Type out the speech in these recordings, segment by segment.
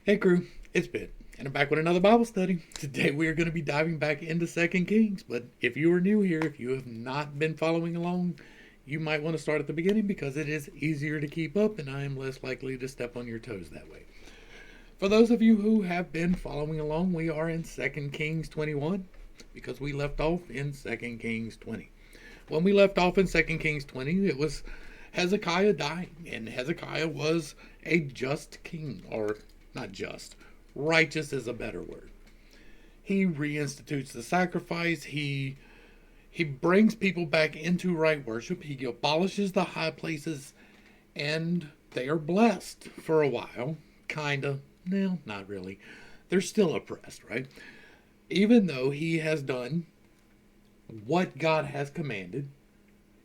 Hey crew, it's Ben, and I'm back with another Bible study. Today we are going to be diving back into Second Kings, but if you are new here, if you have not been following along, you might want to start at the beginning because it is easier to keep up and I am less likely to step on your toes that way. For those of you who have been following along, we are in Second Kings 21 because we left off in Second Kings 20. When we left off in Second Kings 20, it was Hezekiah dying, and Hezekiah was a just king, or not just, righteous is a better word. He reinstitutes the sacrifice. He brings people back into right worship. He abolishes the high places, and they are blessed for a while. Kinda. No, not really. They're still oppressed, right? Even though he has done what God has commanded,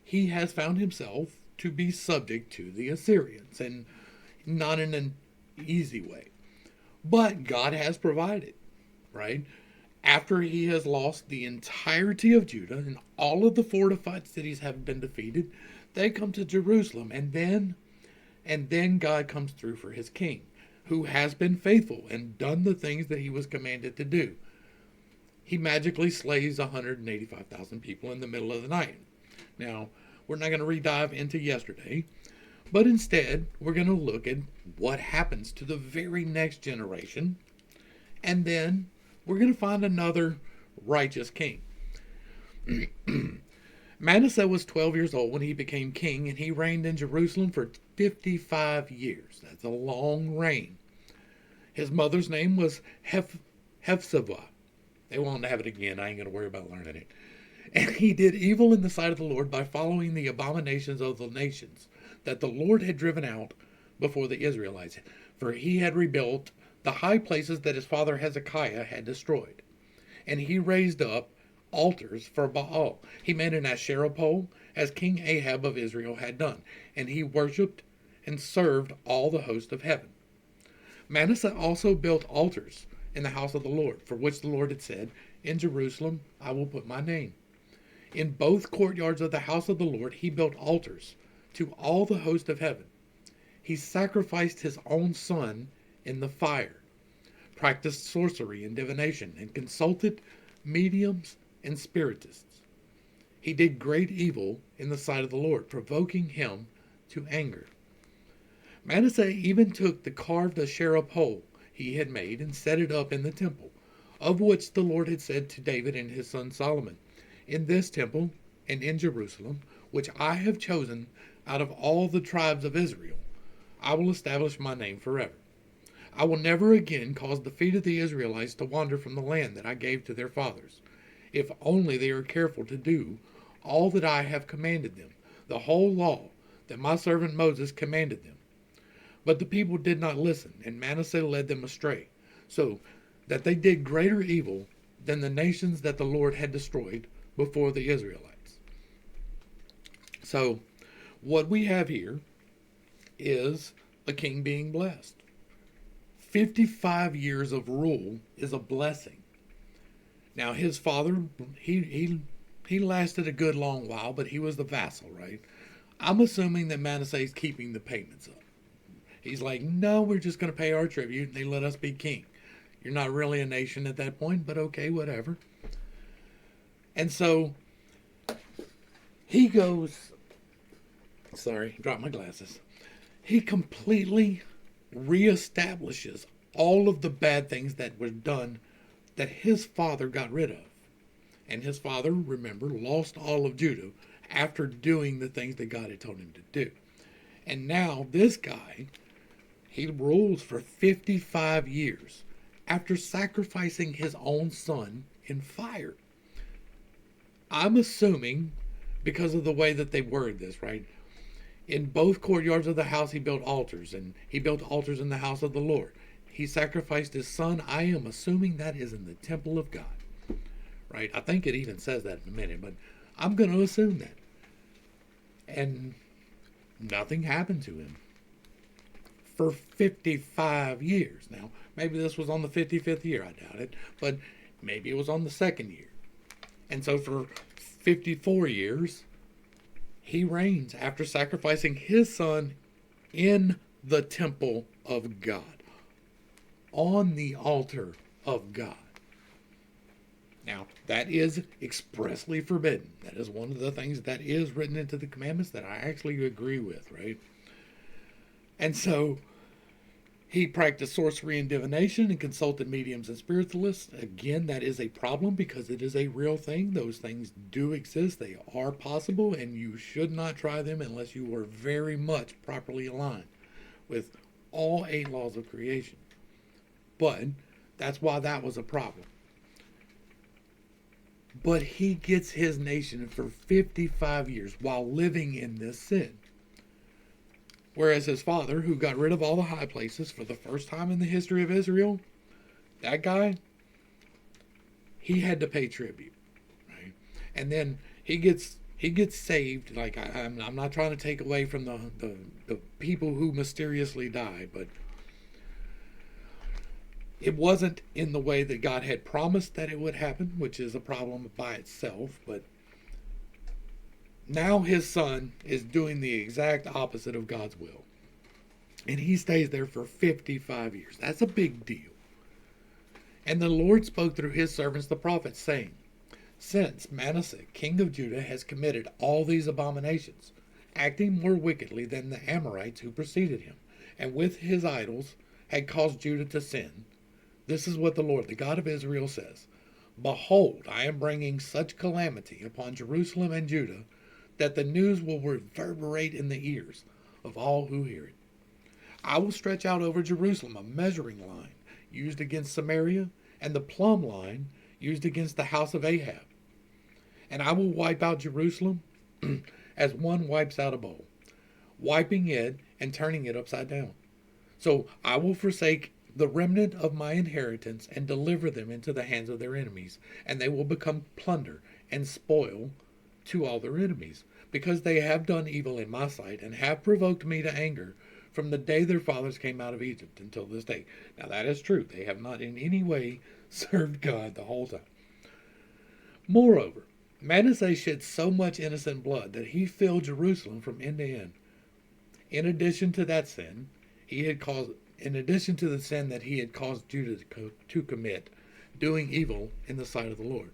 he has found himself to be subject to the Assyrians, and not in an easy way. But God has provided, right? After he has lost the entirety of Judah and all of the fortified cities have been defeated, they come to Jerusalem, and then God comes through for his king, who has been faithful and done the things that he was commanded to do. He magically slays 185,000 people in the middle of the night. Now, we're not going to re-dive into yesterday, but instead, we're going to look at what happens to the very next generation, and then we're going to find another righteous king. Manasseh was 12 years old when he became king, and he reigned in Jerusalem for 55 years. That's a long reign. His mother's name was Hephzibah. They won't have it again. I ain't going to worry about learning it. And he did evil in the sight of the Lord by following the abominations of the nations that the Lord had driven out before the Israelites. For he had rebuilt the high places that his father Hezekiah had destroyed. And he raised up altars for Baal. He made an Asherah pole, as King Ahab of Israel had done. And he worshipped and served all the host of heaven. Manasseh also built altars in the house of the Lord, for which the Lord had said, "In Jerusalem I will put my name." In both courtyards of the house of the Lord he built altars to all the host of heaven. He sacrificed his own son in the fire, practiced sorcery and divination, and consulted mediums and spiritists. He did great evil in the sight of the Lord, provoking him to anger. Manasseh even took the carved Asherah pole he had made and set it up in the temple, of which the Lord had said to David and his son Solomon, "In this temple and in Jerusalem, which I have chosen out of all the tribes of Israel, I will establish my name forever. I will never again cause the feet of the Israelites to wander from the land that I gave to their fathers, if only they are careful to do all that I have commanded them, the whole law that my servant Moses commanded them." But the people did not listen, and Manasseh led them astray, so that they did greater evil than the nations that the Lord had destroyed before the Israelites. So, what we have here is a king being blessed. 55 years of rule is a blessing. Now, his father, he lasted a good long while, but he was the vassal, right? I'm assuming that Manasseh is keeping the payments up. He's like, no, we're just going to pay our tribute, and they let us be king. You're not really a nation at that point, but okay, whatever. And so he goes, sorry, dropped my glasses. He completely reestablishes all of the bad things that were done that his father got rid of. And his father, remember, lost all of Judah after doing the things that God had told him to do. And now this guy, he rules for 55 years after sacrificing his own son in fire. I'm assuming, because of the way that they word this, right? In both courtyards of the house he built altars, and he built altars in the house of the Lord. He sacrificed his son. I am assuming that is in the temple of God, right? I think it even says that in a minute, but I'm going to assume that. And nothing happened to him for 55 years. Now, maybe this was on the 55th year, I doubt it, but maybe it was on the second year. And so for 54 years, he reigns after sacrificing his son in the temple of God. on the altar of God. Now, that is expressly forbidden. That is one of the things that is written into the commandments that I actually agree with, right? And so he practiced sorcery and divination and consulted mediums and spiritualists. Again, that is a problem because it is a real thing. Those things do exist. They are possible, and you should not try them unless you are very much properly aligned with all 8 laws of creation. But that's why that was a problem. But he gets his nation for 55 years while living in this sin. Whereas his father, who got rid of all the high places for the first time in the history of Israel, that guy, he had to pay tribute, right? And then he gets saved. Like I'm not trying to take away from the people who mysteriously died, but it wasn't in the way that God had promised that it would happen, which is a problem by itself. But now his son is doing the exact opposite of God's will. And he stays there for 55 years. That's a big deal. And the Lord spoke through his servants the prophets, saying, Since Manasseh, king of Judah, has committed all these abominations, acting more wickedly than the Amorites who preceded him, and with his idols had caused Judah to sin, this is what the Lord, the God of Israel, says, Behold, I am bringing such calamity upon Jerusalem and Judah, that the news will reverberate in the ears of all who hear it. I will stretch out over Jerusalem a measuring line used against Samaria, and the plumb line used against the house of Ahab. And I will wipe out Jerusalem as one wipes out a bowl, wiping it and turning it upside down. So I will forsake the remnant of my inheritance and deliver them into the hands of their enemies, and they will become plunder and spoil to all their enemies, because they have done evil in my sight and have provoked me to anger from the day their fathers came out of Egypt until this day. Now that is true. They have not in any way served God the whole time. Moreover, Manasseh shed so much innocent blood that he filled Jerusalem from end to end. In addition to that sin, in addition to the sin that he had caused Judah to commit, doing evil in the sight of the Lord.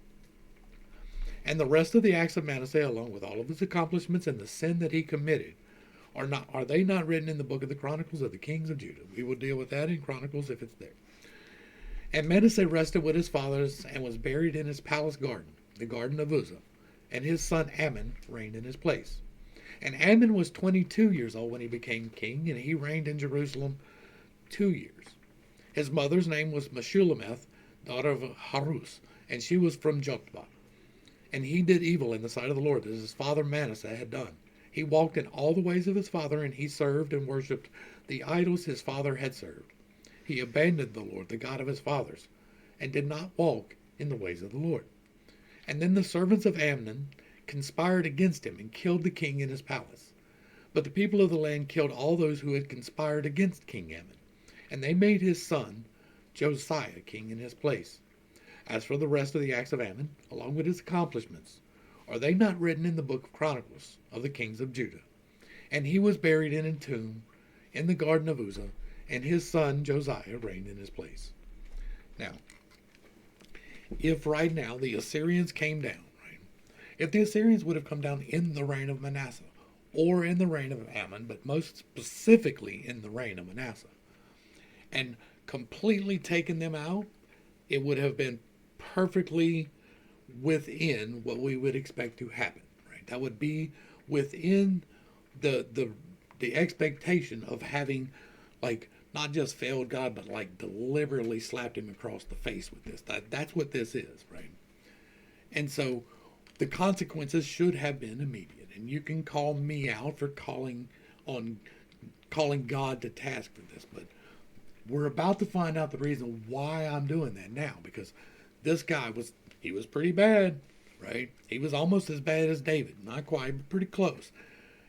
And the rest of the acts of Manasseh, along with all of his accomplishments and the sin that he committed, are they not written in the book of the Chronicles of the kings of Judah? We will deal with that in Chronicles if it's there. And Manasseh rested with his fathers and was buried in his palace garden, the garden of Uzzah, and his son Amon reigned in his place. And Amon was 22 years old when he became king, and he reigned in Jerusalem 2 years. His mother's name was Meshullemeth, daughter of Harus, and she was from Jokbah. And he did evil in the sight of the Lord, as his father Manasseh had done. He walked in all the ways of his father, and he served and worshipped the idols his father had served. He abandoned the Lord, the God of his fathers, and did not walk in the ways of the Lord. And then the servants of Amnon conspired against him and killed the king in his palace. But the people of the land killed all those who had conspired against King Amon, and they made his son Josiah king in his place. As for the rest of the acts of Amon, along with his accomplishments, are they not written in the book of Chronicles of the kings of Judah? And he was buried in a tomb in the garden of Uzzah, and his son Josiah reigned in his place. Now, if right now the Assyrians came down, right? If the Assyrians would have come down in the reign of Manasseh, or in the reign of Amon, but most specifically in the reign of Manasseh, and completely taken them out, it would have been perfectly within what we would expect to happen, right? That would be within the expectation of having, like, not just failed God, but like deliberately slapped him across the face with this. That's what this is, right? And so the consequences should have been immediate. And you can call me out for calling God to task for this, but we're about to find out the reason why I'm doing that now, because this guy was pretty bad, right? He was almost as bad as David. Not quite, but pretty close.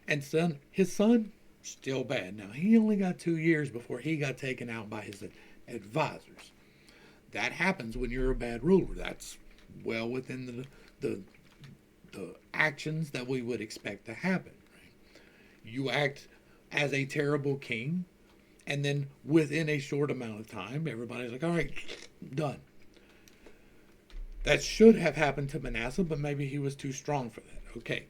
And his son, still bad. Now, he only got 2 years before he got taken out by his advisors. That happens when you're a bad ruler. That's well within the actions that we would expect to happen. Right? You act as a terrible king, And then within a short amount of time, everybody's like, all right, done. That should have happened to Manasseh, but maybe he was too strong for that. Okay.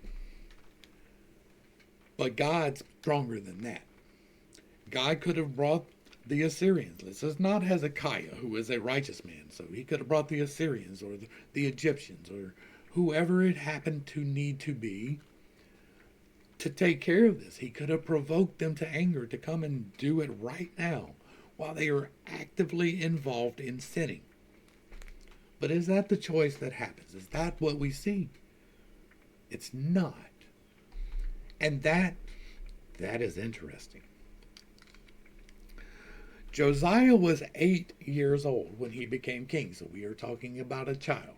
But God's stronger than that. God could have brought the Assyrians. This is not Hezekiah, who is a righteous man. So he could have brought the Assyrians or the Egyptians or whoever it happened to need to be to take care of this. He could have provoked them to anger to come and do it right now while they are actively involved in sinning. But is that the choice that happens? Is that what we see? It's not. And that is interesting. Josiah was 8 years old when he became king, so we are talking about a child.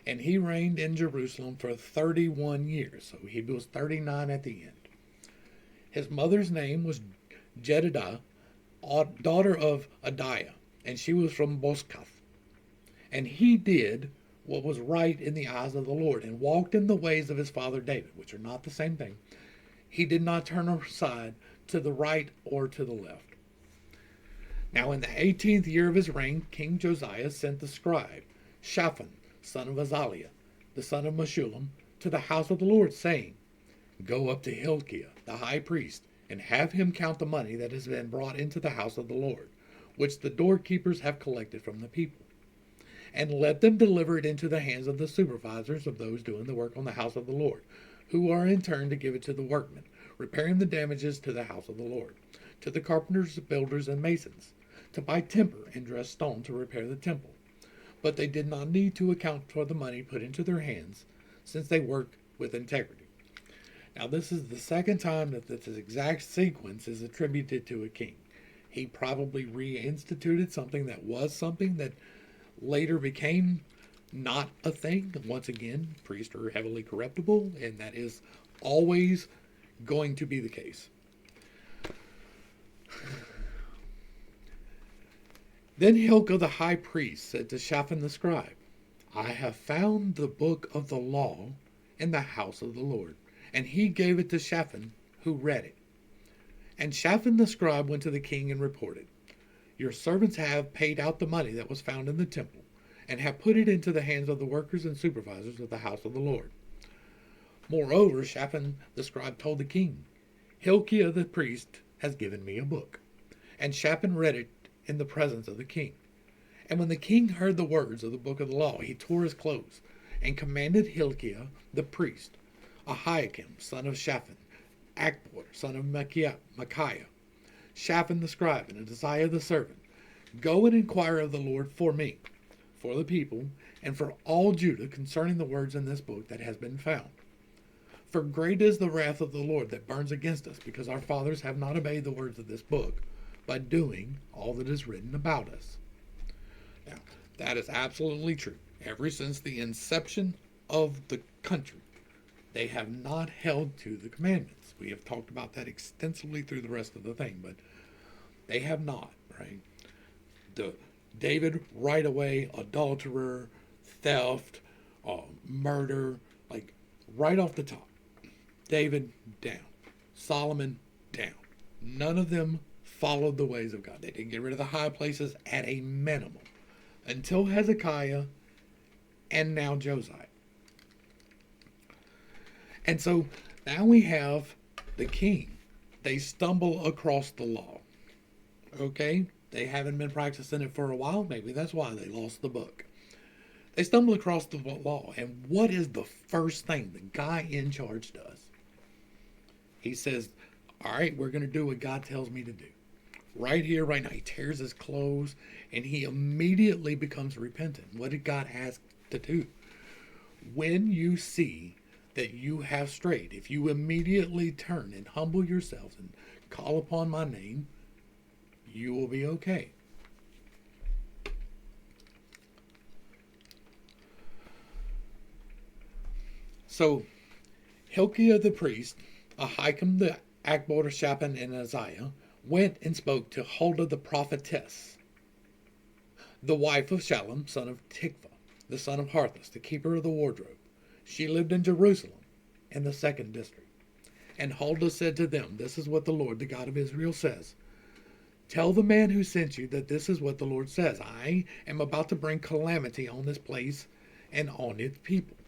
And he reigned in Jerusalem for 31 years, so he was 39 at the end. His mother's name was Jedidah, daughter of Adiah, and she was from Boskath. And he did what was right in the eyes of the Lord, and walked in the ways of his father David, which are not the same thing. He did not turn aside to the right or to the left. Now in the 18th year of his reign, King Josiah sent the scribe, Shaphan, son of Azaliah, the son of Meshullam, to the house of the Lord, saying, Go up to Hilkiah, the high priest, and have him count the money that has been brought into the house of the Lord, which the doorkeepers have collected from the people. And let them deliver it into the hands of the supervisors of those doing the work on the house of the Lord, who are in turn to give it to the workmen, repairing the damages to the house of the Lord, to the carpenters, builders, and masons, to buy timber and dress stone to repair the temple. But they did not need to account for the money put into their hands, since they worked with integrity. Now this is the second time that this exact sequence is attributed to a king. He probably reinstituted something that later became not a thing. Once again, priests are heavily corruptible, and that is always going to be the case. Then Hilkiah the high priest said to Shaphan the scribe, I have found the book of the law in the house of the Lord. And he gave it to Shaphan, who read it. And Shaphan the scribe went to the king and reported, Your servants have paid out the money that was found in the temple, and have put it into the hands of the workers and supervisors of the house of the Lord. Moreover, Shaphan the scribe told the king, Hilkiah the priest has given me a book. And Shaphan read it in the presence of the king. And when the king heard the words of the book of the law, he tore his clothes, and commanded Hilkiah the priest, Ahikam, son of Shaphan, Akbor, son of Micaiah, Shaphan the scribe, and Isaiah the servant, Go and inquire of the Lord for me, for the people, and for all Judah concerning the words in this book that has been found. For great is the wrath of the Lord that burns against us, because our fathers have not obeyed the words of this book, by doing all that is written about us. Now, that is absolutely true. Ever since the inception of the country, they have not held to the commandments. We have talked about that extensively through the rest of the thing, but they have not, right? David, right away, adulterer, theft, murder, like right off the top. David, down. Solomon, down. None of them followed the ways of God. They didn't get rid of the high places at a minimum until Hezekiah and now Josiah. And so now we have the king. They stumble across the law. Okay? They haven't been practicing it for a while. Maybe that's why they lost the book. They stumble across the law. And what is the first thing the guy in charge does? He says, all right, we're going to do what God tells me to do. Right here, right now. He tears his clothes and he immediately becomes repentant. What did God ask to do? When you see that you have strayed, if you immediately turn and humble yourselves and call upon my name, you will be okay. So, Hilkiah the priest, Ahikam the Akbor, Shaphan, and Isaiah went and spoke to Huldah the prophetess, the wife of Shallum, son of Tikvah, the son of Harthas, the keeper of the wardrobe. She lived in Jerusalem, in the second district. And Huldah said to them, This is what the Lord, the God of Israel, says. Tell the man who sent you that this is what the Lord says. I am about to bring calamity on this place and on its people,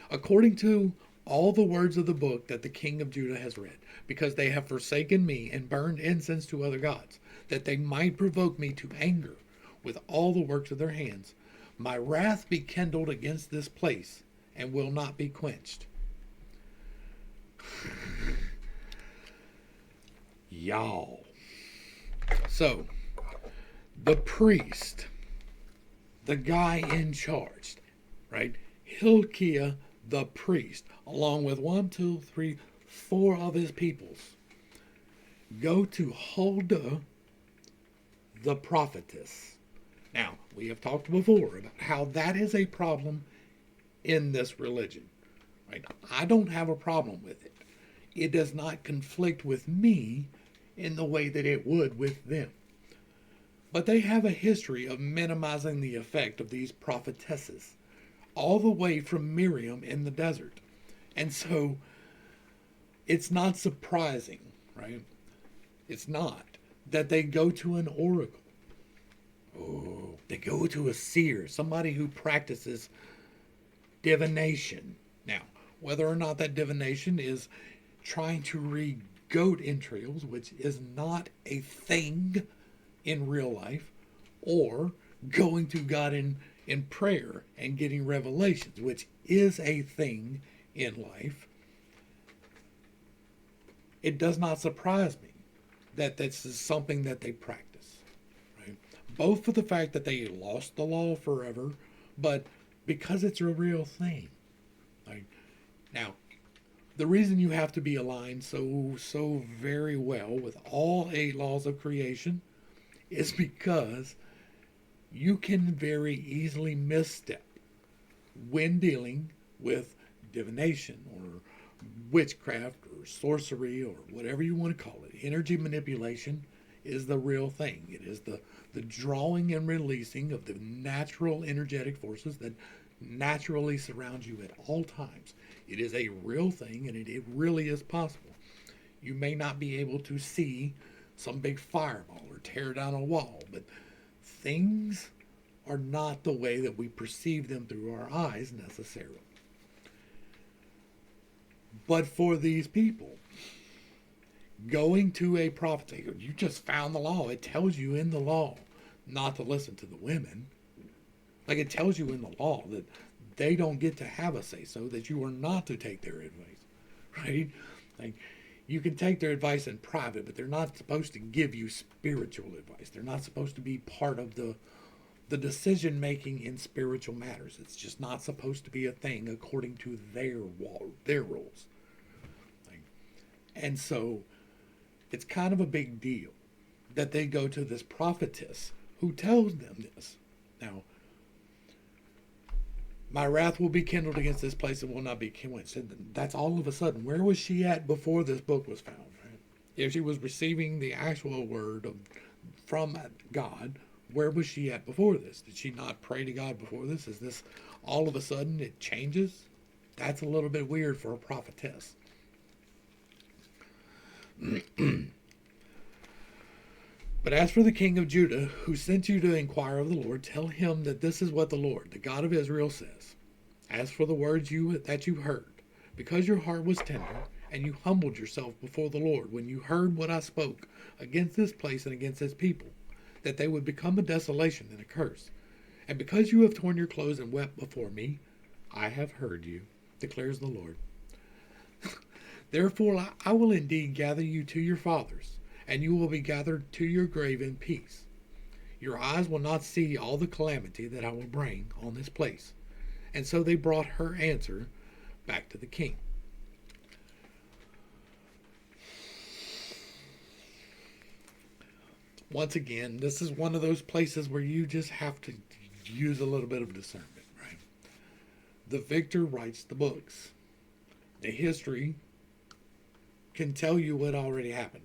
according to all the words of the book that the king of Judah has read, because they have forsaken me and burned incense to other gods, that they might provoke me to anger with all the works of their hands. My wrath be kindled against this place and will not be quenched. Y'all. So, the priest, the guy in charge, right? Hilkiah the priest, along with 4 of his peoples, go to Huldah the prophetess. Now, we have talked before about how that is a problem in this religion, right? I don't have a problem with it. It does not conflict with me in the way that it would with them. But they have a history of minimizing the effect of these prophetesses, all the way from Miriam in the desert. And so it's not surprising, right? It's not that they go to an oracle. Oh, they go to a seer, somebody who practices divination. Now, whether or not that divination is trying to read goat entrails, which is not a thing in real life, or going to God in prayer and getting revelations, which is a thing in life, it does not surprise me that this is something that they practice, right? Both for the fact that they lost the law forever, but because it's a real thing. Right? Now, the reason you have to be aligned so very well with all 8 laws of creation is because you can very easily misstep when dealing with divination or witchcraft or sorcery or whatever you want to call it. Energy manipulation is the real thing. It is the drawing and releasing of the natural energetic forces that naturally surround you at all times. It is a real thing, and it really is possible. You may not be able to see some big fireball or tear down a wall, but things are not the way that we perceive them through our eyes necessarily. But for these people, going to a prophet, you just found the law. It tells you in the law not to listen to the women. Like, it tells you in the law that they don't get to have a say so, that you are not to take their advice, right? Like, you can take their advice in private, but they're not supposed to give you spiritual advice. They're not supposed to be part of the decision making in spiritual matters. It's just not supposed to be a thing according to their rules. Like, and so it's kind of a big deal that they go to this prophetess who tells them this. Now, my wrath will be kindled against this place and will not be quenched. And that's all of a sudden. Where was she at before this book was found? Right? If she was receiving the actual word from God, where was she at before this? Did she not pray to God before this? Is this all of a sudden it changes? That's a little bit weird for a prophetess. But as for the king of Judah, who sent you to inquire of the Lord, tell him that this is what the Lord, the God of Israel, says. As for the words that you heard, because your heart was tender, and you humbled yourself before the Lord, when you heard what I spoke against this place and against its people, that they would become a desolation and a curse. And because you have torn your clothes and wept before me, I have heard you, declares the Lord. Therefore I will indeed gather you to your fathers, and you will be gathered to your grave in peace. Your eyes will not see all the calamity that I will bring on this place. And so they brought her answer back to the king. Once again, this is one of those places where you just have to use a little bit of discernment, right? The victor writes the books. The history can tell you what already happened.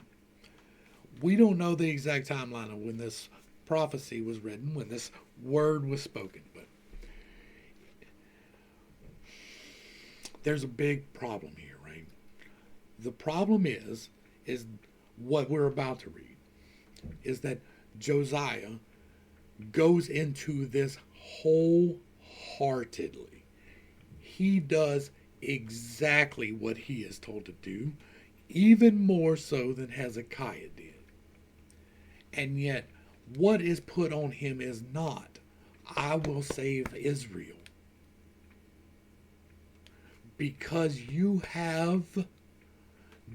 We don't know the exact timeline of when this prophecy was written, when this word was spoken, but there's a big problem here, right? The problem is what we're about to read. is that Josiah goes into this wholeheartedly. He does exactly what he is told to do, even more so than Hezekiah did. And yet, what is put on him is not, I will save Israel. Because you have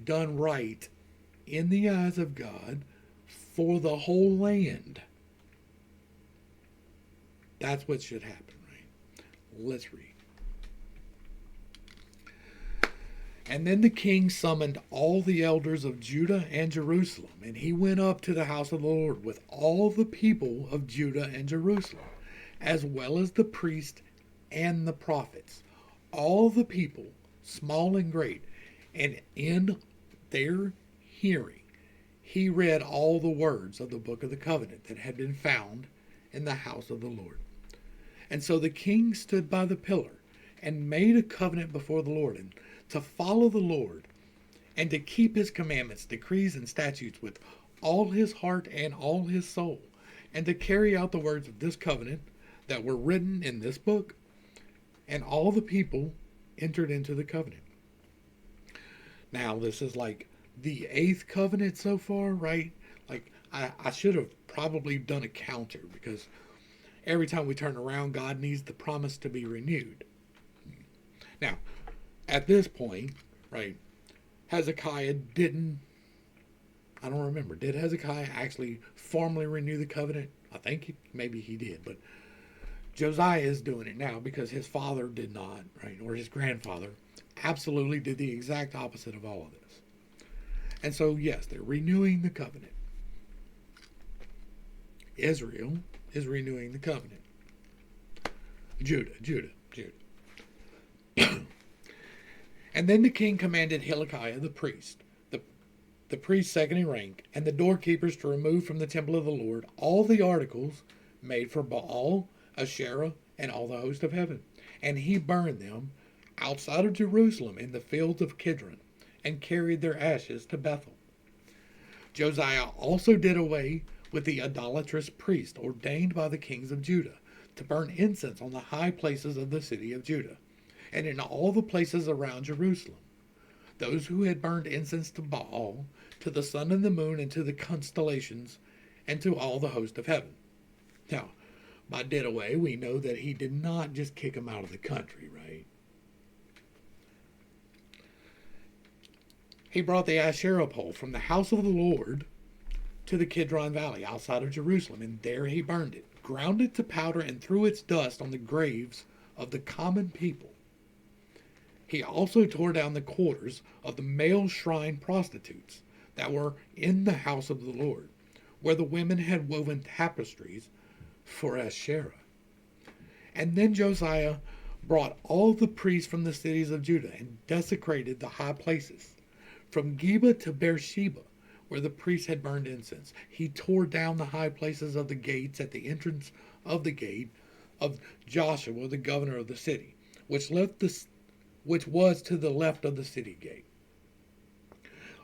done right in the eyes of God for the whole land. That's what should happen, right? Let's read. And then the king summoned all the elders of Judah and Jerusalem, and he went up to the house of the Lord with all the people of Judah and Jerusalem, as well as the priests and the prophets, all the people, small and great, and in their hearing he read all the words of the book of the covenant that had been found in the house of the Lord. And so the king stood by the pillar and made a covenant before the Lord, and to follow the Lord and to keep his commandments, decrees, and statutes with all his heart and all his soul, and to carry out the words of this covenant that were written in this book. And all the people entered into the covenant. Now, this is like the 8th covenant so far, right? Like, I should have probably done a counter, because every time we turn around, God needs the promise to be renewed. Now, at this point, right, Hezekiah didn't, I don't remember, did Hezekiah actually formally renew the covenant? I think maybe he did, but Josiah is doing it now because his father did not, right, or his grandfather absolutely did the exact opposite of all of this. And so, yes, they're renewing the covenant. Israel is renewing the covenant. Judah. And then the king commanded Hilkiah the priest, the priest second in rank, and the doorkeepers to remove from the temple of the Lord all the articles made for Baal, Asherah, and all the host of heaven. And he burned them outside of Jerusalem in the fields of Kidron, and carried their ashes to Bethel. Josiah also did away with the idolatrous priest ordained by the kings of Judah to burn incense on the high places of the city of Judah, and in all the places around Jerusalem. Those who had burned incense to Baal, to the sun and the moon, and to the constellations, and to all the host of heaven. Now, by did away, we know that he did not just kick them out of the country, right? He brought the Asherah pole from the house of the Lord to the Kidron Valley outside of Jerusalem, and there he burned it, ground it to powder, and threw its dust on the graves of the common people. He also tore down the quarters of the male shrine prostitutes that were in the house of the Lord, where the women had woven tapestries for Asherah. And then Josiah brought all the priests from the cities of Judah and desecrated the high places, from Geba to Beersheba, where the priests had burned incense. He tore down the high places of the gates at the entrance of the gate of Joshua, the governor of the city, which was to the left of the city gate.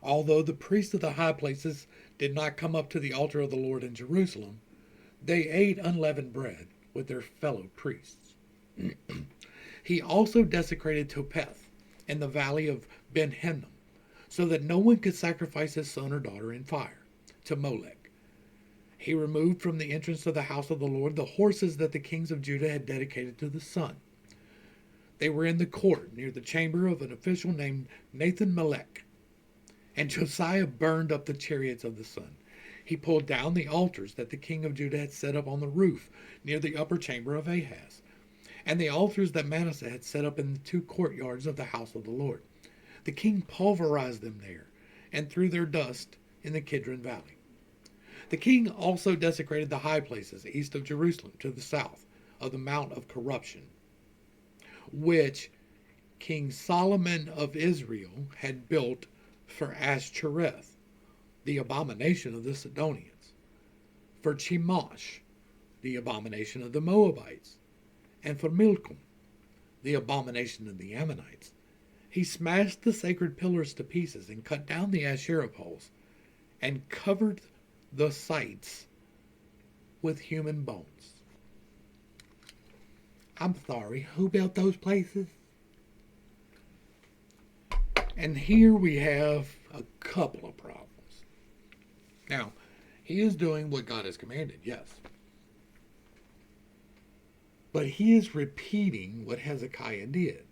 Although the priests of the high places did not come up to the altar of the Lord in Jerusalem, they ate unleavened bread with their fellow priests. He also desecrated Topheth in the valley of Ben Hinnom, so that no one could sacrifice his son or daughter in fire to Molech. He removed from the entrance of the house of the Lord the horses that the kings of Judah had dedicated to the sun. They were in the court near the chamber of an official named Nathan-Melech. And Josiah burned up the chariots of the sun. He pulled down the altars that the king of Judah had set up on the roof near the upper chamber of Ahaz, and the altars that Manasseh had set up in the 2 courtyards of the house of the Lord. The king pulverized them there and threw their dust in the Kidron Valley. The king also desecrated the high places east of Jerusalem to the south of the Mount of Corruption, which King Solomon of Israel had built for Ashtoreth, the abomination of the Sidonians, for Chemosh, the abomination of the Moabites, and for Milcom, the abomination of the Ammonites. He smashed the sacred pillars to pieces and cut down the Asherah poles and covered the sites with human bones. I'm sorry, who built those places? And here we have a couple of problems. Now, he is doing what God has commanded, yes. But he is repeating what Hezekiah did.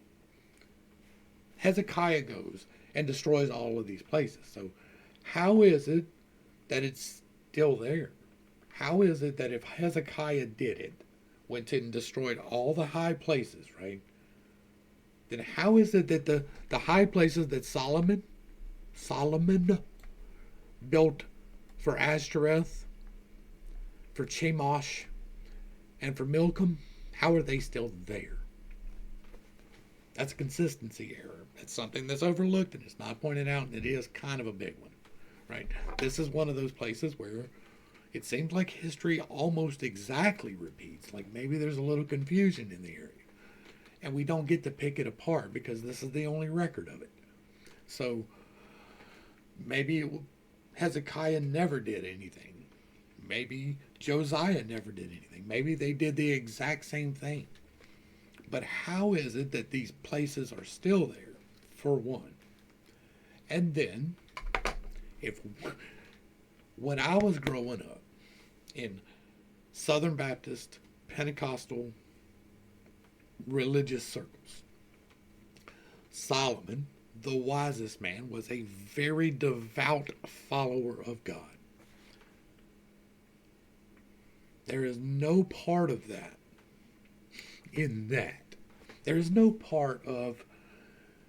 Hezekiah goes and destroys all of these places. So how is it that it's still there? How is it that if Hezekiah did it, went and destroyed all the high places, right? Then how is it that the high places that Solomon built for Ashtoreth, for Chemosh, and for Milcom, how are they still there? That's a consistency error. It's something that's overlooked and it's not pointed out, and it is kind of a big one, right? This is one of those places where it seems like history almost exactly repeats. Like maybe there's a little confusion in the area. And we don't get to pick it apart because this is the only record of it. So maybe Hezekiah never did anything. Maybe Josiah never did anything. Maybe they did the exact same thing. But how is it that these places are still there, for one? And then, when I was growing up in Southern Baptist, Pentecostal, religious circles, Solomon, the wisest man, was a very devout follower of God. There is no part of that in that. There is no part of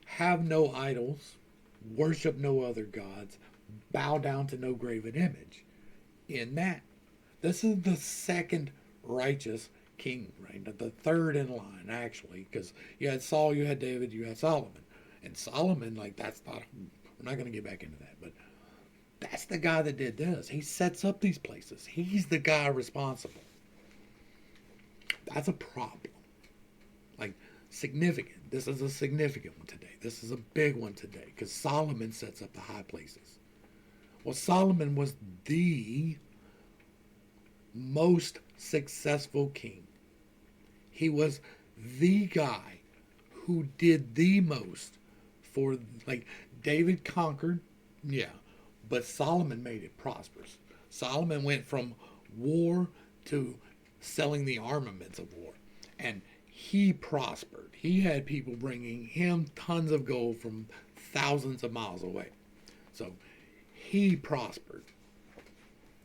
have no idols, worship no other gods, bow down to no graven image in that. This is the second righteous king, right? The third in line, actually, because you had Saul, you had David, you had Solomon. And Solomon, like, that's not, we're not going to get back into that, but that's the guy that did this. He sets up these places. He's the guy responsible. That's a problem. Like, significant. This is a significant one today. This is a big one today, because Solomon sets up the high places. Well, Solomon was the most successful king. He was the guy who did the most for, like, David conquered, yeah, but Solomon made it prosperous. Solomon went from war to selling the armaments of war, and he prospered. He had people bringing him tons of gold from thousands of miles away. So he prospered.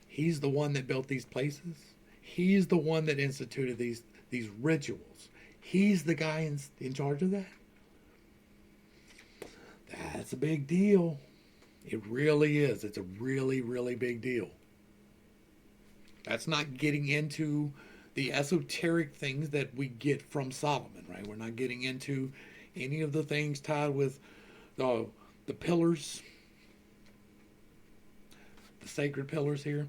He's the one that built these places. He's the one that instituted these rituals. He's the guy in charge of that. That's a big deal. It really is. It's a really, really big deal. That's not getting into the esoteric things that we get from Solomon, right? We're not getting into any of the things tied with the pillars, the sacred pillars here,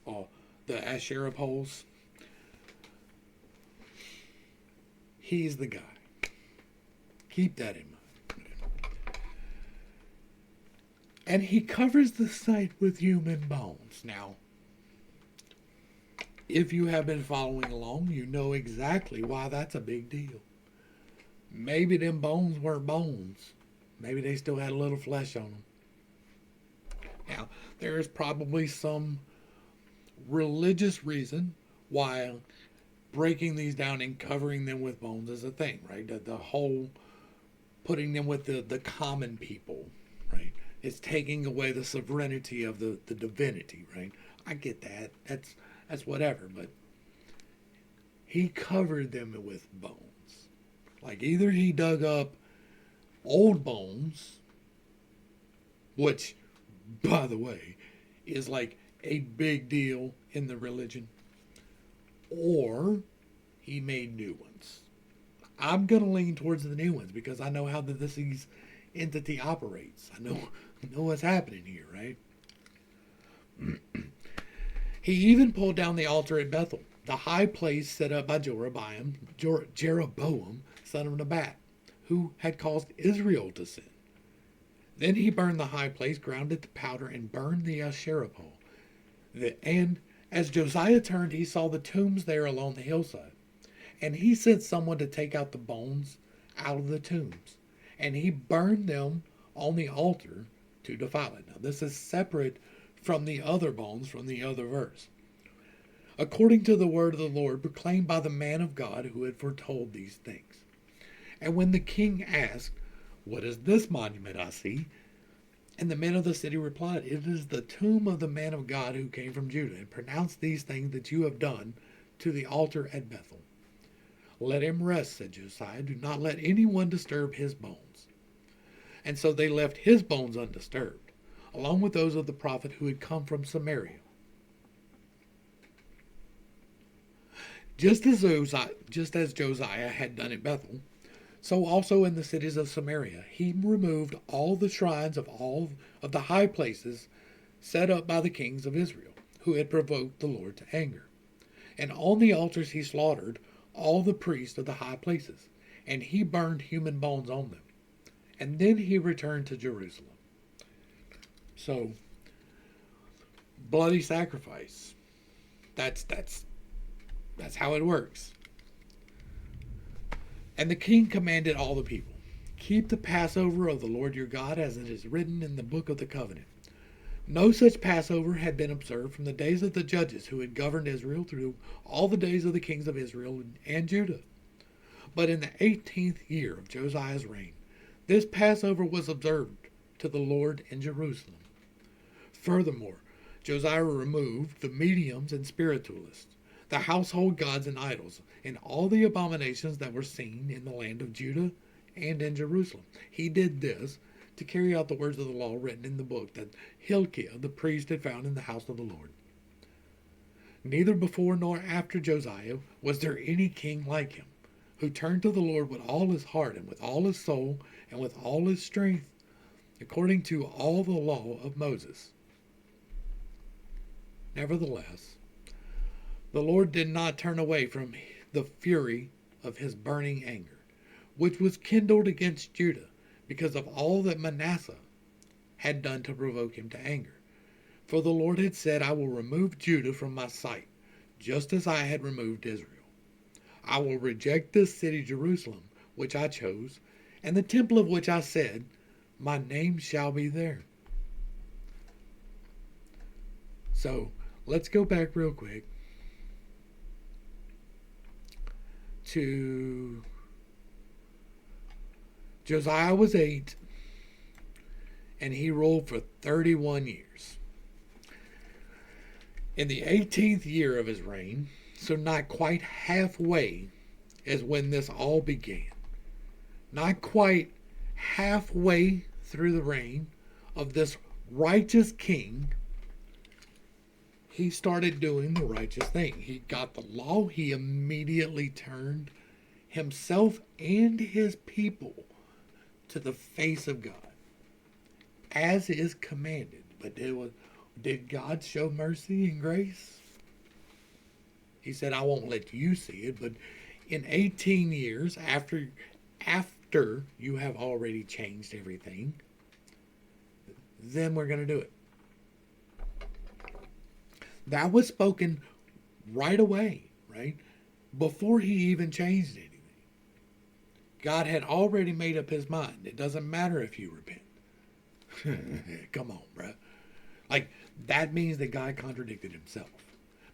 or the Asherah poles. He's the guy. Keep that in mind. And he covers the site with human bones. Now, if you have been following along, you know exactly why that's a big deal. Maybe them bones weren't bones. Maybe they still had a little flesh on them. Now, there is probably some religious reason why breaking these down and covering them with bones is a thing, right? The whole putting them with the common people, right? It's taking away the sovereignty of the divinity, right? I get that. That's whatever, but he covered them with bones. Like either he dug up old bones, which, by the way, is like a big deal in the religion, or he made new ones. I'm going to lean towards the new ones because I know how this entity operates. I know what's happening here, right? He even pulled down the altar at Bethel, the high place set up by Jeroboam, son of Nebat, who had caused Israel to sin. Then he burned the high place, ground it to powder, and burned the Asherah pole. And as Josiah turned, he saw the tombs there along the hillside. And he sent someone to take out the bones out of the tombs. And he burned them on the altar to defile it. Now, this is separate from the other bones from the other verse. According to the word of the Lord proclaimed by the man of God who had foretold these things. And when the king asked, "What is this monument I see?" And the men of the city replied, "It is the tomb of the man of God who came from Judah and pronounced these things that you have done to the altar at Bethel." "Let him rest," said Josiah. "Do not let anyone disturb his bones." And so they left his bones undisturbed, along with those of the prophet who had come from Samaria. Just as Josiah had done at Bethel, so also in the cities of Samaria, he removed all the shrines of all of the high places set up by the kings of Israel, who had provoked the Lord to anger. And on the altars he slaughtered all the priests of the high places, and he burned human bones on them. And then he returned to Jerusalem. So, bloody sacrifice. That's how it works. And the king commanded all the people, "Keep the Passover of the Lord your God as it is written in the book of the covenant." No such Passover had been observed from the days of the judges who had governed Israel through all the days of the kings of Israel and Judah. But in the 18th year of Josiah's reign, this Passover was observed to the Lord in Jerusalem. Furthermore, Josiah removed the mediums and spiritualists, the household gods and idols, and all the abominations that were seen in the land of Judah and in Jerusalem. He did this to carry out the words of the law written in the book that Hilkiah the priest had found in the house of the Lord. Neither before nor after Josiah was there any king like him, who turned to the Lord with all his heart and with all his soul and with all his strength, according to all the law of Moses. Nevertheless, the Lord did not turn away from the fury of his burning anger, which was kindled against Judah, because of all that Manasseh had done to provoke him to anger. For the Lord had said, "I will remove Judah from my sight, just as I had removed Israel. I will reject this city Jerusalem, which I chose, and the temple of which I said, my name shall be there." So let's go back real quick to Josiah was 8, and he ruled for 31 years. In the 18th year of his reign, so not quite halfway, is when this all began. Not quite halfway through the reign of this righteous king, he started doing the righteous thing. He got the law. He immediately turned himself and his people to the face of God, as is commanded. But did God show mercy and grace? He said, "I won't let you see it, but in 18 years, after you have already changed everything, then we're going to do it." That was spoken right away, right? Before he even changed anything. God had already made up his mind. It doesn't matter if you repent. Come on, bro. Like, that means that God contradicted himself.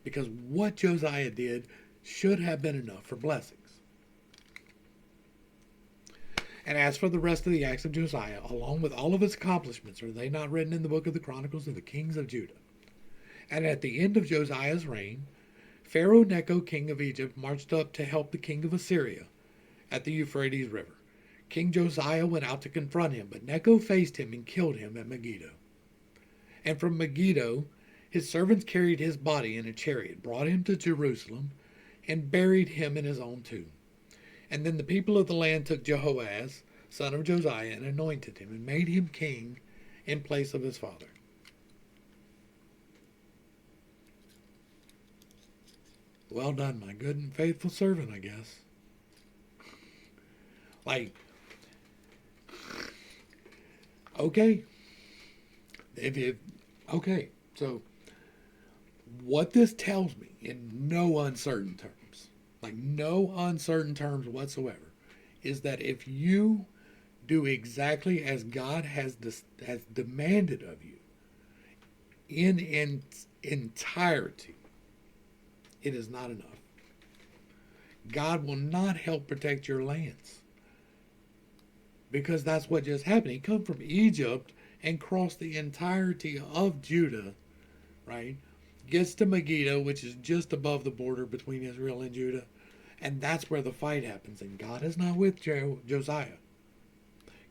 Because what Josiah did should have been enough for blessings. And as for the rest of the acts of Josiah, along with all of his accomplishments, are they not written in the book of the Chronicles of the Kings of Judah? And at the end of Josiah's reign, Pharaoh Necho, king of Egypt, marched up to help the king of Assyria at the Euphrates River. King Josiah went out to confront him, but Necho faced him and killed him at Megiddo. And from Megiddo, his servants carried his body in a chariot, brought him to Jerusalem, and buried him in his own tomb. And then the people of the land took Jehoahaz, son of Josiah, and anointed him, and made him king in place of his father. Well done, my good and faithful servant, I guess. Like, okay. Okay, so What this tells me, in no uncertain terms, like no uncertain terms whatsoever, is that if you do exactly as God has demanded of you in entirety, it is not enough. God will not help protect your lands because that's what just happened. He come from Egypt and crossed the entirety of Judah, right? Gets to Megiddo, which is just above the border between Israel and Judah, and that's where the fight happens. And God is not with Josiah.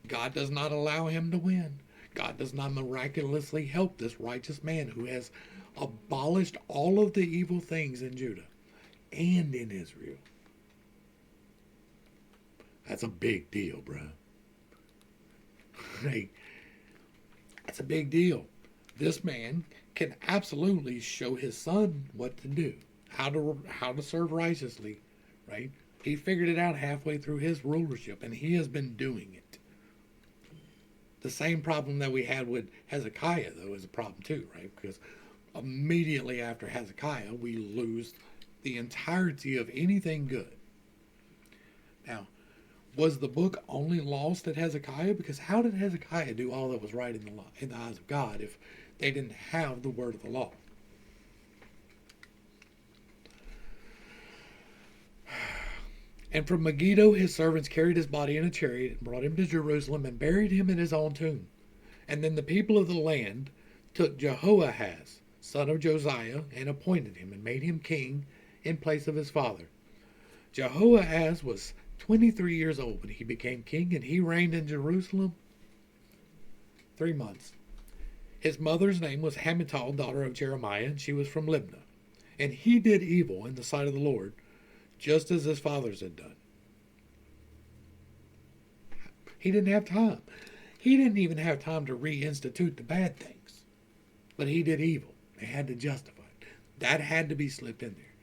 God does not allow him to win. God does not miraculously help this righteous man who has abolished all of the evil things in Judah and in Israel. That's a big deal, bro. Hey, that's a big deal. This man can absolutely show his son what to do, how to serve righteously, right? He figured it out halfway through his rulership, and he has been doing it. The same problem that we had with Hezekiah, though, is a problem too, right? Because immediately after Hezekiah, we lose the entirety of anything good. Now, was the book only lost at Hezekiah? Because how did Hezekiah do all that was right in the eyes of God if they didn't have the word of the law? And from Megiddo his servants carried his body in a chariot and brought him to Jerusalem and buried him in his own tomb. And then the people of the land took Jehoahaz, son of Josiah, and appointed him and made him king in place of his father. Jehoahaz was 23 years old when he became king, and he reigned in Jerusalem 3 months. His mother's name was Hamutal, daughter of Jeremiah, and she was from Libnah. And he did evil in the sight of the Lord, just as his fathers had done. He didn't have time. He didn't even have time to reinstitute the bad things. But he did evil. They had to justify it. That had to be slipped in there.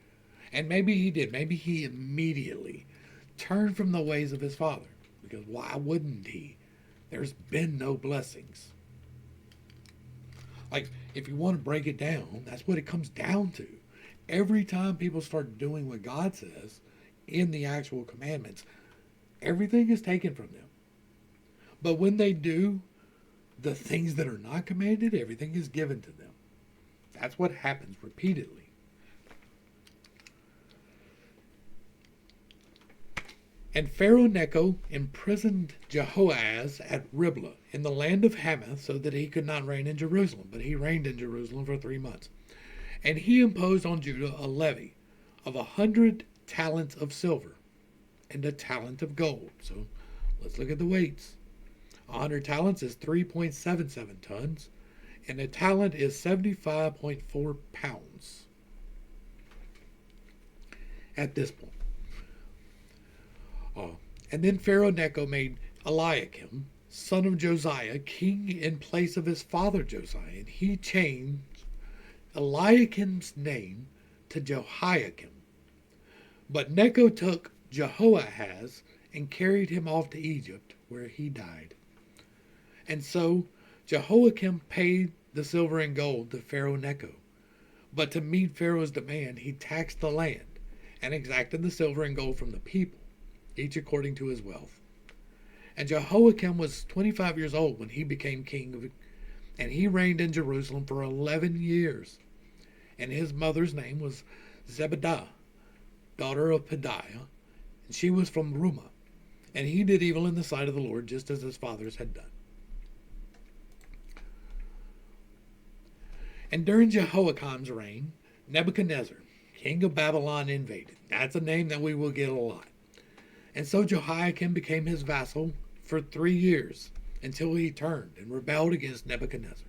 And maybe he did. Maybe he immediately turned from the ways of his father. Because why wouldn't he? There's been no blessings. Like, if you want to break it down, that's what it comes down to. Every time people start doing what God says in the actual commandments, everything is taken from them. But when they do the things that are not commanded, everything is given to them. That's what happens repeatedly. And Pharaoh Necho imprisoned Jehoahaz at Riblah in the land of Hamath so that he could not reign in Jerusalem. But he reigned in Jerusalem for 3 months. And he imposed on Judah a levy of 100 talents of silver and a talent of gold. So let's look at the weights. 100 talents is 3.77 tons, and a talent is 75.4 pounds at this point. And then Pharaoh Necho made Eliakim, son of Josiah, king in place of his father Josiah, and he changed Eliakim's name to Jehoiakim. But Necho took Jehoahaz and carried him off to Egypt, where he died. And so Jehoiakim paid the silver and gold to Pharaoh Necho. But to meet Pharaoh's demand, he taxed the land and exacted the silver and gold from the people, each according to his wealth. And Jehoiakim was 25 years old when he became king, and he reigned in Jerusalem for 11 years. And his mother's name was Zebedah, daughter of Pedaiah, and she was from Rumah. And he did evil in the sight of the Lord, just as his fathers had done. And during Jehoiakim's reign, Nebuchadnezzar, king of Babylon, invaded. That's a name that we will get a lot. And so Jehoiakim became his vassal for 3 years, until he turned and rebelled against Nebuchadnezzar.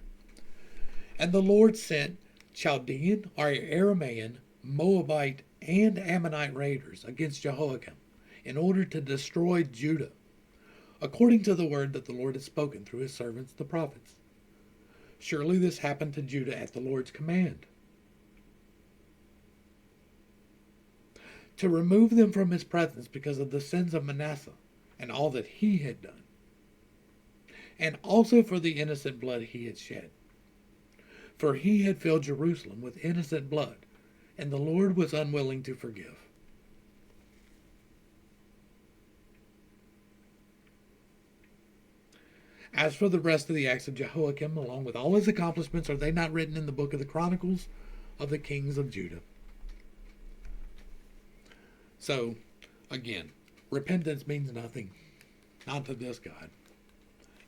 And the Lord sent Chaldean, or Aramaean, Moabite, and Ammonite raiders against Jehoiakim in order to destroy Judah, according to the word that the Lord had spoken through his servants the prophets. Surely this happened to Judah at the Lord's command, to remove them from his presence because of the sins of Manasseh and all that he had done, and also for the innocent blood he had shed. for he had filled Jerusalem with innocent blood, and the Lord was unwilling to forgive. As for the rest of the acts of Jehoiakim, along with all his accomplishments, are they not written in the book of the Chronicles of the kings of Judah? So, again, repentance means nothing, not to this God.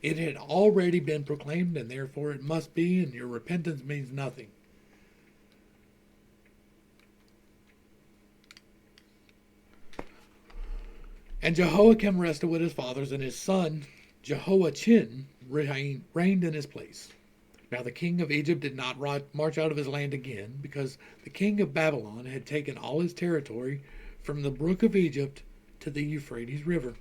It had already been proclaimed, and therefore it must be, and your repentance means nothing. And Jehoiakim rested with his fathers, and his son Jehoiachin reigned in his place. Now the king of Egypt did not march out of his land again, because the king of Babylon had taken all his territory from the brook of Egypt to the Euphrates River.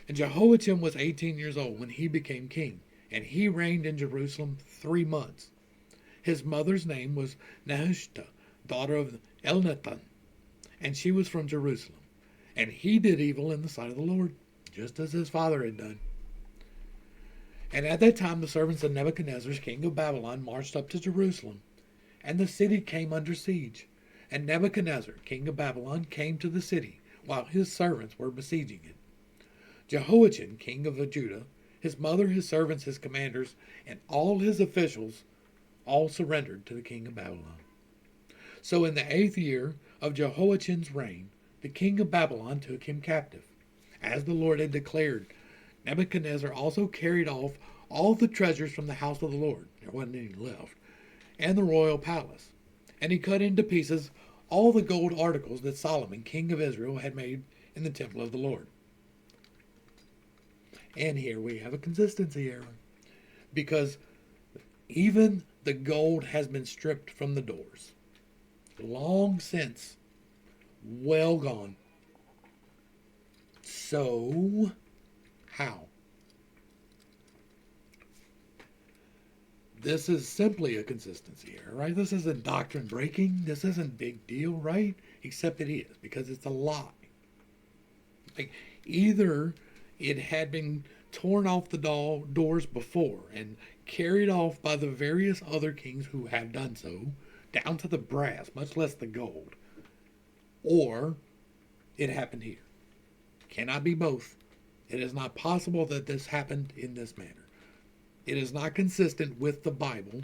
And Jehoiachin was 18 years old when he became king, and he reigned in Jerusalem 3 months. His mother's name was Nehushta, daughter of Elnathan, and she was from Jerusalem. And he did evil in the sight of the Lord, just as his father had done. And at that time the servants of Nebuchadnezzar, king of Babylon, marched up to Jerusalem, and the city came under siege. And Nebuchadnezzar, king of Babylon, came to the city, while his servants were besieging it. Jehoiachin, king of Judah, his mother, his servants, his commanders, and all his officials all surrendered to the king of Babylon. So in the 8th year of Jehoiachin's reign, the king of Babylon took him captive. As the Lord had declared, Nebuchadnezzar also carried off all the treasures from the house of the Lord, there wasn't any left, and the royal palace. And he cut into pieces all the gold articles that Solomon, king of Israel, had made in the temple of the Lord. And here we have a consistency error, because even the gold has been stripped from the doors. Long since, well gone. So, how? This is simply a consistency error, right? This isn't doctrine breaking. This isn't big deal, right? Except it is, because it's a lie. Like, either it had been torn off the doors before and carried off by the various other kings who have done so, down to the brass, much less the gold, or it happened here. Cannot be both. It is not possible that this happened in this manner. It is not consistent with the Bible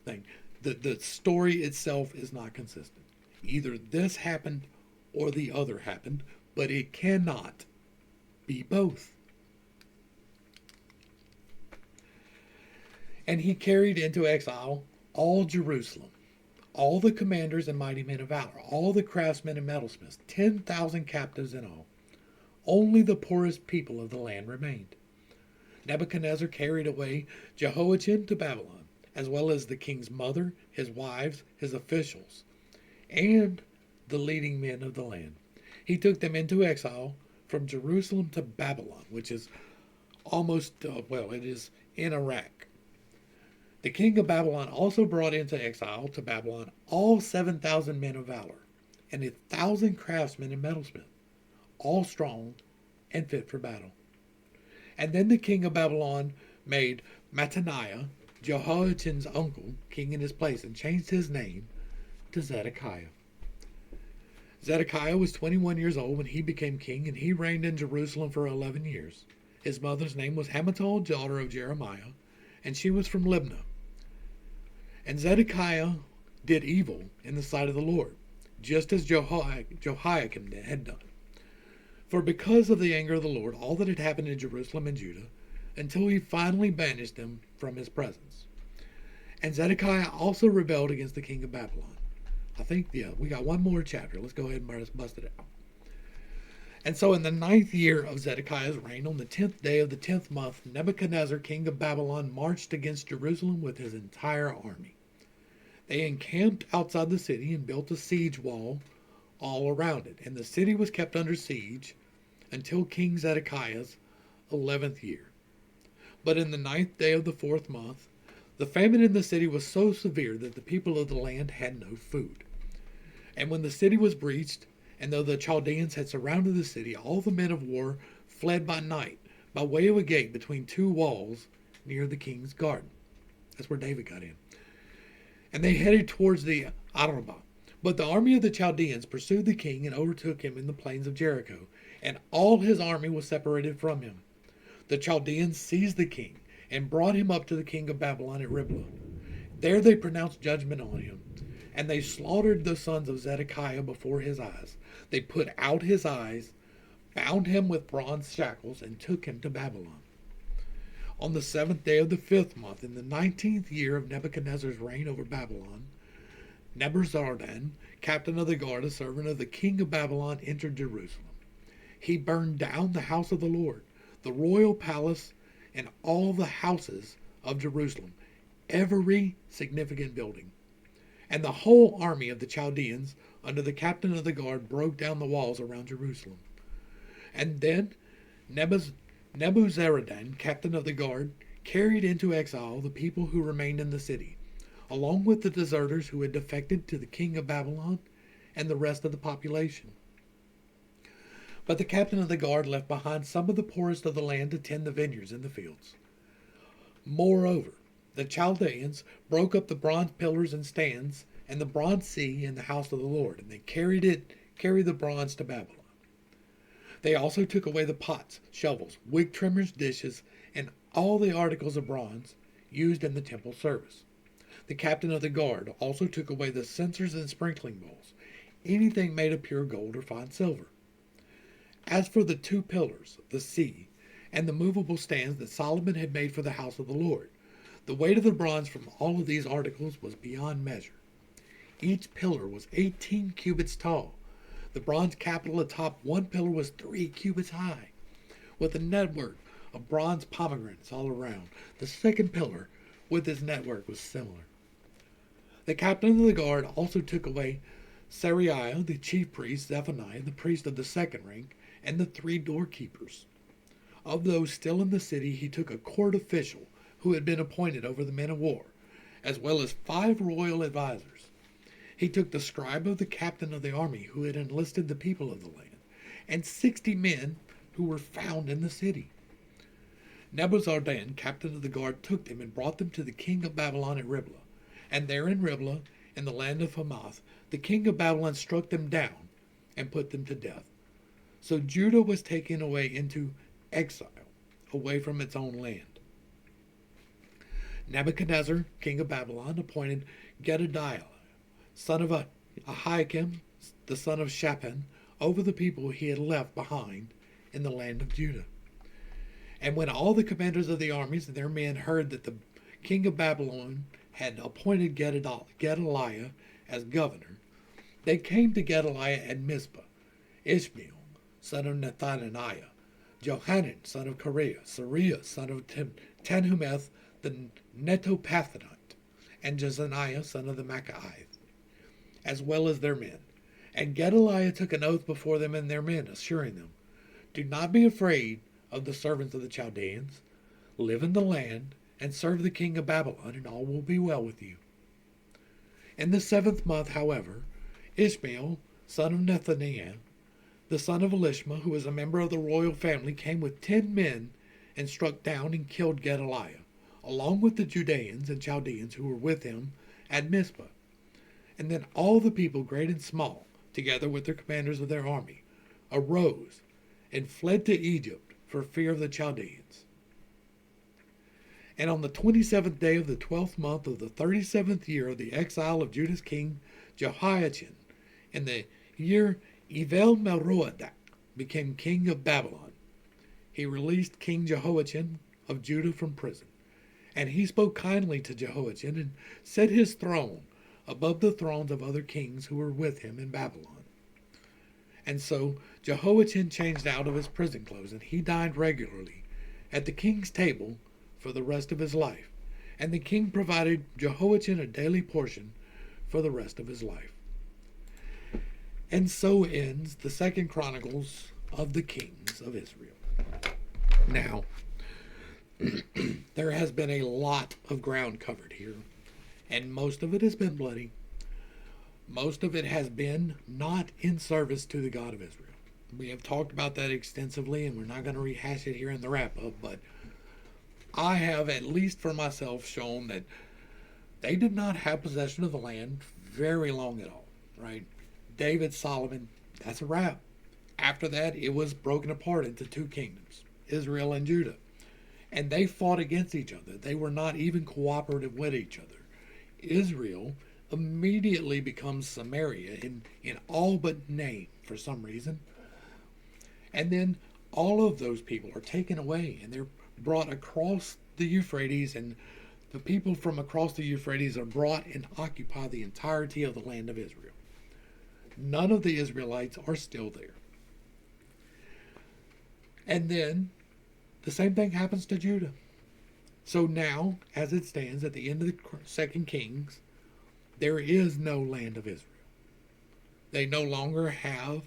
thing. The story itself is not consistent. Either this happened or the other happened, but it cannot be both. And he carried into exile all Jerusalem, all the commanders and mighty men of valor, all the craftsmen and metalsmiths, 10,000 captives in all. Only the poorest people of the land remained. Nebuchadnezzar carried away Jehoiachin to Babylon, as well as the king's mother, his wives, his officials, and the leading men of the land. He took them into exile from Jerusalem to Babylon, which is it is in Iraq. The king of Babylon also brought into exile to Babylon all 7,000 men of valor, and 1,000 craftsmen and metalsmiths, all strong and fit for battle. And then the king of Babylon made Mattaniah, Jehoiachin's uncle, king in his place, and changed his name to Zedekiah. Zedekiah was 21 years old when he became king, and he reigned in Jerusalem for 11 years. His mother's name was Hamutal, daughter of Jeremiah, and she was from Libnah. And Zedekiah did evil in the sight of the Lord, just as Jehoiakim had done. For because of the anger of the Lord, all that had happened in Jerusalem and Judah, until he finally banished them from his presence. And Zedekiah also rebelled against the king of Babylon. I think, we got one more chapter. Let's go ahead and bust it out. And so in the 9th year of Zedekiah's reign, on the 10th day of the 10th month, Nebuchadnezzar, king of Babylon, marched against Jerusalem with his entire army. They encamped outside the city and built a siege wall all around it. And the city was kept under siege until King Zedekiah's 11th year. But in the 9th day of the 4th month, the famine in the city was so severe that the people of the land had no food. And when the city was breached, and though the Chaldeans had surrounded the city, all the men of war fled by night, by way of a gate between 2 walls near the king's garden. That's where David got in. And they headed towards the Arabah. But the army of the Chaldeans pursued the king and overtook him in the plains of Jericho, and all his army was separated from him. The Chaldeans seized the king and brought him up to the king of Babylon at Riblah. There they pronounced judgment on him, and they slaughtered the sons of Zedekiah before his eyes. They put out his eyes, bound him with bronze shackles, and took him to Babylon. On the 7th day of the 5th month, in the 19th year of Nebuchadnezzar's reign over Babylon, Nebuzaradan, captain of the guard, a servant of the king of Babylon, entered Jerusalem. He burned down the house of the Lord, the royal palace, and all the houses of Jerusalem, every significant building. And the whole army of the Chaldeans, under the captain of the guard, broke down the walls around Jerusalem. And then Nebuzaradan, captain of the guard, carried into exile the people who remained in the city, along with the deserters who had defected to the king of Babylon and the rest of the population. But the captain of the guard left behind some of the poorest of the land to tend the vineyards and the fields. Moreover, the Chaldeans broke up the bronze pillars and stands and the bronze sea in the house of the Lord, and they carried the bronze to Babylon. They also took away the pots, shovels, wig trimmers, dishes, and all the articles of bronze used in the temple service. The captain of the guard also took away the censers and sprinkling bowls, anything made of pure gold or fine silver. As for the 2 pillars, the sea, and the movable stands that Solomon had made for the house of the Lord, the weight of the bronze from all of these articles was beyond measure. Each pillar was 18 cubits tall. The bronze capital atop one pillar was 3 cubits high, with a network of bronze pomegranates all around. The second pillar with its network was similar. The captain of the guard also took away Seraiah, the chief priest, Zephaniah, the priest of the second rank, and the 3 doorkeepers. Of those still in the city, he took a court official who had been appointed over the men of war, as well as 5 royal advisers. He took the scribe of the captain of the army who had enlisted the people of the land, and 60 men who were found in the city. Nebuzaradan, captain of the guard, took them and brought them to the king of Babylon at Riblah. And there in Riblah, in the land of Hamath, the king of Babylon struck them down and put them to death. So Judah was taken away into exile, away from its own land. Nebuchadnezzar, king of Babylon, appointed Gedaliah, son of Ahikam, the son of Shaphan, over the people he had left behind in the land of Judah. And when all the commanders of the armies and their men heard that the king of Babylon had appointed Gedaliah as governor, they came to Gedaliah at Mizpah, Ishmael, son of Nethaniah, Johanan, son of Kareah, Sariah, son of Tanhumeth, the Netophathite, and Jezaniah, son of the Maccahite, as well as their men. And Gedaliah took an oath before them and their men, assuring them, "Do not be afraid of the servants of the Chaldeans. Live in the land, and serve the king of Babylon, and all will be well with you." In the 7th month, however, Ishmael, son of Nethaniah, the son of Elishma, who was a member of the royal family, came with 10 men and struck down and killed Gedaliah, along with the Judeans and Chaldeans who were with him at Mizpah. And then all the people, great and small, together with their commanders of their army, arose and fled to Egypt for fear of the Chaldeans. And on the 27th day of the 12th month of the 37th year of the exile of Judah's king Jehoiachin, in the year Evel-Merodach became king of Babylon, he released King Jehoiachin of Judah from prison. And he spoke kindly to Jehoiachin and set his throne above the thrones of other kings who were with him in Babylon. And so Jehoiachin changed out of his prison clothes, and he dined regularly at the king's table for the rest of his life. And the king provided Jehoiachin a daily portion for the rest of his life. And so ends the 2nd Chronicles of the kings of Israel. Now, there has been a lot of ground covered here, and most of it has been bloody. Most of it has been not in service to the God of Israel. We have talked about that extensively, and we're not going to rehash it here in the wrap-up, but I have, at least for myself, shown that They did not have possession of the land very long at all, right? David, Solomon, that's a wrap. After that, it was broken apart into two kingdoms, Israel and Judah. And they fought against each other. They were not even cooperative with each other. Israel immediately becomes Samaria in all but name for some reason. And then all of those people are taken away and they're brought across the Euphrates, and the people from across the Euphrates are brought and occupy the entirety of the land of Israel. None of the Israelites are still there. And then the same thing happens to Judah. So now, as it stands at the end of the Second Kings, there is no land of Israel. They no longer have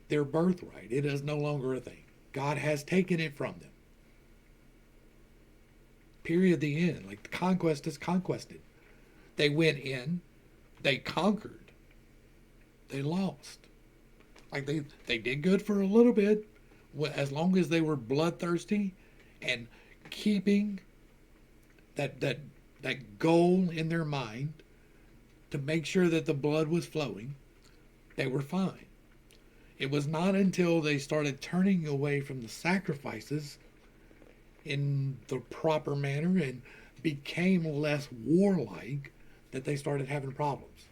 their birthright. It is no longer a thing. God has taken it from them. Period. The end. Like, the conquest is conquested. They went in, they conquered, they lost. Like, they did good for a little bit, as long as they were bloodthirsty and keeping that goal in their mind to make sure that the blood was flowing, they were fine. It was not until they started turning away from the sacrifices in the proper manner and became less warlike that they started having problems.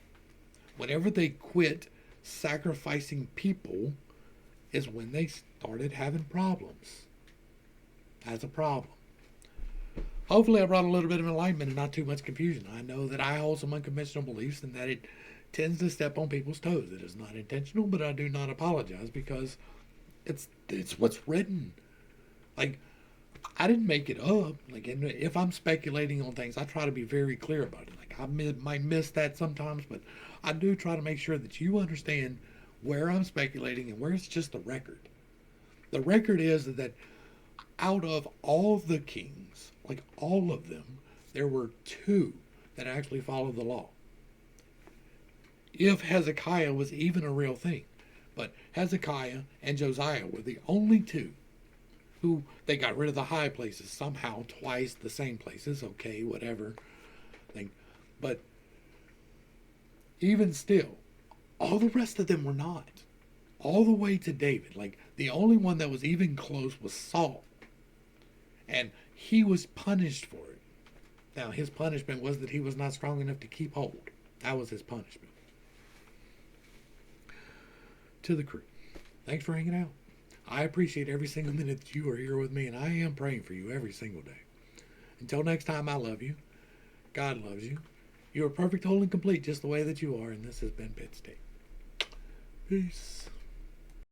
Whenever they quit sacrificing people is when they started having problems. That's a problem. Hopefully I brought a little bit of enlightenment and not too much confusion. I know that I hold some unconventional beliefs and that it tends to step on people's toes. It is not intentional, but I do not apologize because it's what's written. Like, I didn't make it up. Like, and if I'm speculating on things, I try to be very clear about it. Like, I might miss that sometimes, but I do try to make sure that you understand where I'm speculating and where it's just the record. The record is that out of all the kings, like all of them, there were two that actually followed the law. If Hezekiah was even a real thing. But Hezekiah and Josiah were the only two who, they got rid of the high places somehow, twice the same places, okay, whatever thing. But even still, all the rest of them were not. All the way to David. Like, the only one that was even close was Saul. And he was punished for it. Now, his punishment was that he was not strong enough to keep hold. That was his punishment. To the crew, thanks for hanging out. I appreciate every single minute that you are here with me, and I am praying for you every single day. Until next time, I love you. God loves you. You are perfect, whole, and complete just the way that you are, and this has been Pit State. Peace.